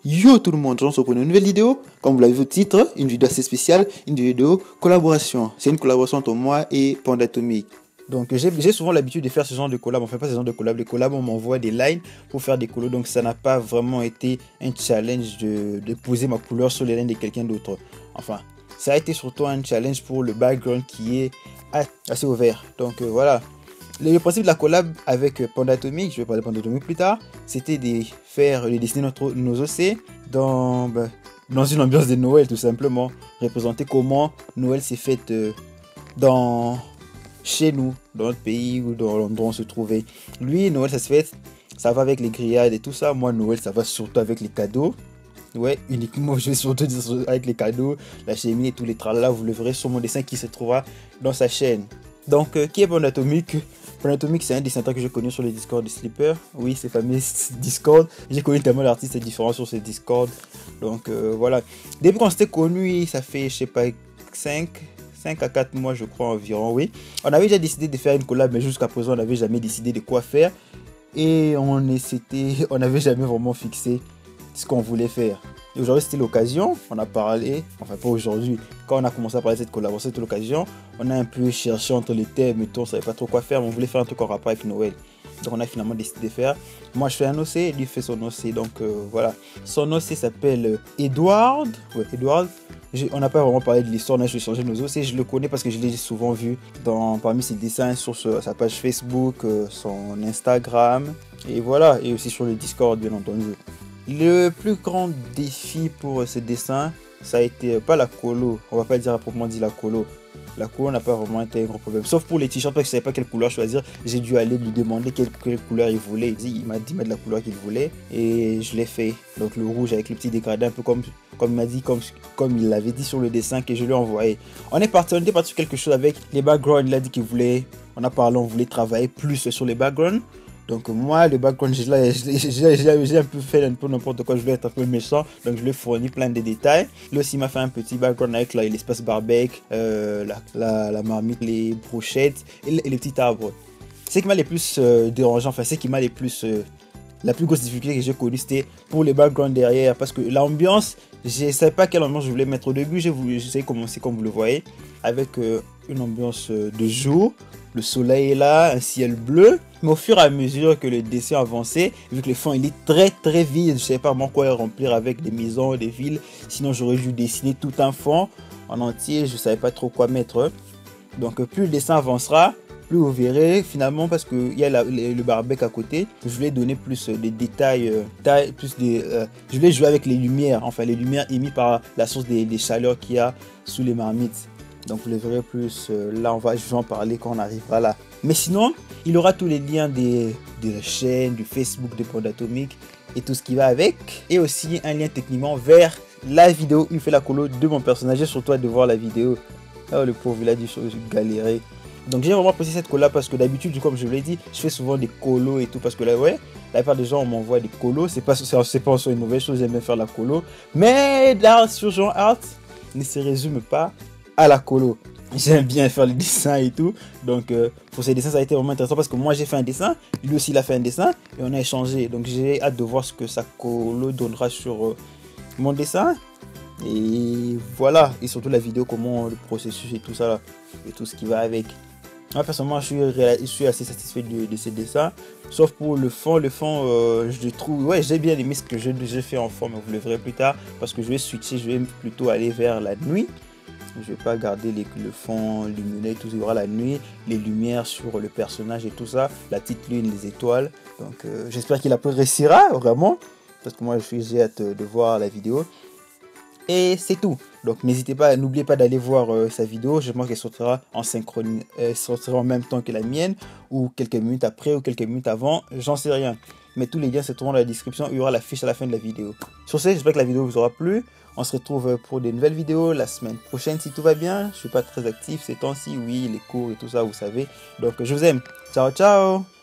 Yo tout le monde, on se retrouve pour une nouvelle vidéo. Comme vous l'avez vu au titre, une vidéo assez spéciale, une vidéo collaboration. C'est une collaboration entre moi et Panda Atomic. Donc j'ai souvent l'habitude de faire ce genre de collab, enfin pas ce genre de collab, les collabs on m'envoie des lines pour faire des colos, donc ça n'a pas vraiment été un challenge de poser ma couleur sur les lines de quelqu'un d'autre. Enfin, ça a été surtout un challenge pour le background qui est assez ouvert. Donc voilà. Le principe de la collab avec Panda Atomic, je vais parler de Panda Atomic plus tard, c'était de dessiner nos OC dans une ambiance de Noël tout simplement. Représenter comment Noël s'est fait chez nous, dans notre pays ou dans l'endroit où on se trouvait. Lui, Noël ça va avec les grillades et tout ça. Moi, Noël, ça va surtout avec les cadeaux. Ouais, uniquement, je vais surtout dire avec les cadeaux, la cheminée et tous les tralala. Vous le verrez sur mon dessin qui se trouvera dans sa chaîne. Donc, qui est Panda Atomic? Panda Atomic, c'est un dessinateur que j'ai connu sur le Discord de Slipper. Oui, c'est fameux Discord. J'ai connu tellement d'artistes différents sur ce Discord. Donc, voilà. Depuis qu'on s'était connus, ça fait, je sais pas, 5 à 4 mois, je crois, environ, oui. On avait déjà décidé de faire une collab, mais jusqu'à présent, on n'avait jamais décidé de quoi faire. Et on n'avait jamais vraiment fixé ce qu'on voulait faire. Et aujourd'hui, c'était l'occasion, on a parlé, enfin pas aujourd'hui, quand on a commencé à parler de cette collaboration, c'était l'occasion, on a un peu cherché entre les thèmes et tout, on savait pas trop quoi faire, mais on voulait faire un truc en rapport avec Noël. Donc on a finalement décidé de faire. Moi je fais un OC, lui fait son OC, donc voilà. Son OC s'appelle Edward. Ouais, Edward. On n'a pas vraiment parlé de l'histoire, on a changé nos OC, je le connais parce que je l'ai souvent vu parmi ses dessins sur sa page Facebook, son Instagram, et voilà, et aussi sur le Discord bien entendu. Le plus grand défi pour ce dessin, ça a été pas la colo, on va pas dire à proprement dit la colo. La couleur n'a pas vraiment été un gros problème, sauf pour les t-shirts parce que je savais pas quelle couleur choisir. J'ai dû aller lui demander quelle couleur il voulait. Il m'a dit de la couleur qu'il voulait et je l'ai fait. Donc le rouge avec le petit dégradé, un peu comme il m'a dit, comme il l'avait dit sur le dessin que je lui ai envoyé. On était parti sur quelque chose avec les backgrounds. Il a dit qu'il voulait, on voulait travailler plus sur les backgrounds. Donc moi, le background, j'ai un peu fait un peu n'importe quoi, je voulais être un peu méchant, donc je lui ai fourni plein de détails. Là aussi, il m'a fait un petit background avec l'espace barbecue, la marmite, les brochettes et les petits arbres. Ce qui m'a les plus dérangeant, enfin ce qui m'a les plus... la plus grosse difficulté que j'ai connue, c'était pour les backgrounds derrière, parce que l'ambiance, je ne savais pas quelle ambiance je voulais mettre au début. J'ai essayé de commencer comme vous le voyez, avec une ambiance de jour. Le soleil est là, un ciel bleu. Mais au fur et à mesure que le dessin avançait, vu que le fond il est très vide, je ne savais pas vraiment quoi remplir avec des maisons, des villes. Sinon j'aurais dû dessiner tout un fond en entier, je ne savais pas trop quoi mettre. Donc plus le dessin avancera, plus vous verrez finalement, parce qu'il y a le barbecue à côté, je voulais donner plus de détails, je voulais jouer avec les lumières, enfin les lumières émises par la source des chaleurs qu'il y a sous les marmites. Donc vous les verrez plus, là je vais en parler quand on arrivera là. Mais sinon, il y aura tous les liens de la chaîne, du Facebook de Panda Atomic et tout ce qui va avec. Et aussi un lien techniquement vers la vidéo où il fait la colo de mon personnage. J'ai surtout hâte de voir la vidéo. Oh le pauvre, il a dû galérer. Donc j'ai vraiment apprécié cette colo parce que d'habitude, comme je vous l'ai dit, je fais souvent des colos et tout. Parce que là, ouais, la plupart des gens m'envoient des colos. C'est pas en soi une mauvaise chose, j'aime bien faire la colo. Mais l'art sur Jean Art ne se résume pas à la colo. J'aime bien faire les dessins et tout. Donc pour ces dessins ça a été vraiment intéressant parce que moi j'ai fait un dessin, lui aussi il a fait un dessin et on a échangé. Donc j'ai hâte de voir ce que sa colo donnera sur mon dessin. Et voilà, et surtout la vidéo, comment le processus et tout ça là, et tout ce qui va avec. Moi personnellement je suis assez satisfait de ces dessins. Sauf pour le fond, je trouve, ouais, j'ai bien aimé ce que j'ai fait en fond, mais vous le verrez plus tard parce que je vais switcher, je vais plutôt aller vers la nuit. Je vais pas garder le fond lumineux, tout ça, il y aura la nuit, les lumières sur le personnage et tout ça, la petite lune, les étoiles. Donc j'espère qu'il appréciera vraiment, parce que moi j'ai hâte de voir la vidéo. Et c'est tout. Donc n'hésitez pas, n'oubliez pas d'aller voir sa vidéo. Je pense qu'elle sortira en synchrone, sortira en même temps que la mienne, ou quelques minutes après, ou quelques minutes avant, j'en sais rien. Mais tous les liens se trouveront dans la description, il y aura la fiche à la fin de la vidéo. Sur ce, j'espère que la vidéo vous aura plu. On se retrouve pour de nouvelles vidéos la semaine prochaine si tout va bien. Je suis pas très actif ces temps-ci, oui, les cours et tout ça, vous savez. Donc je vous aime. Ciao, ciao!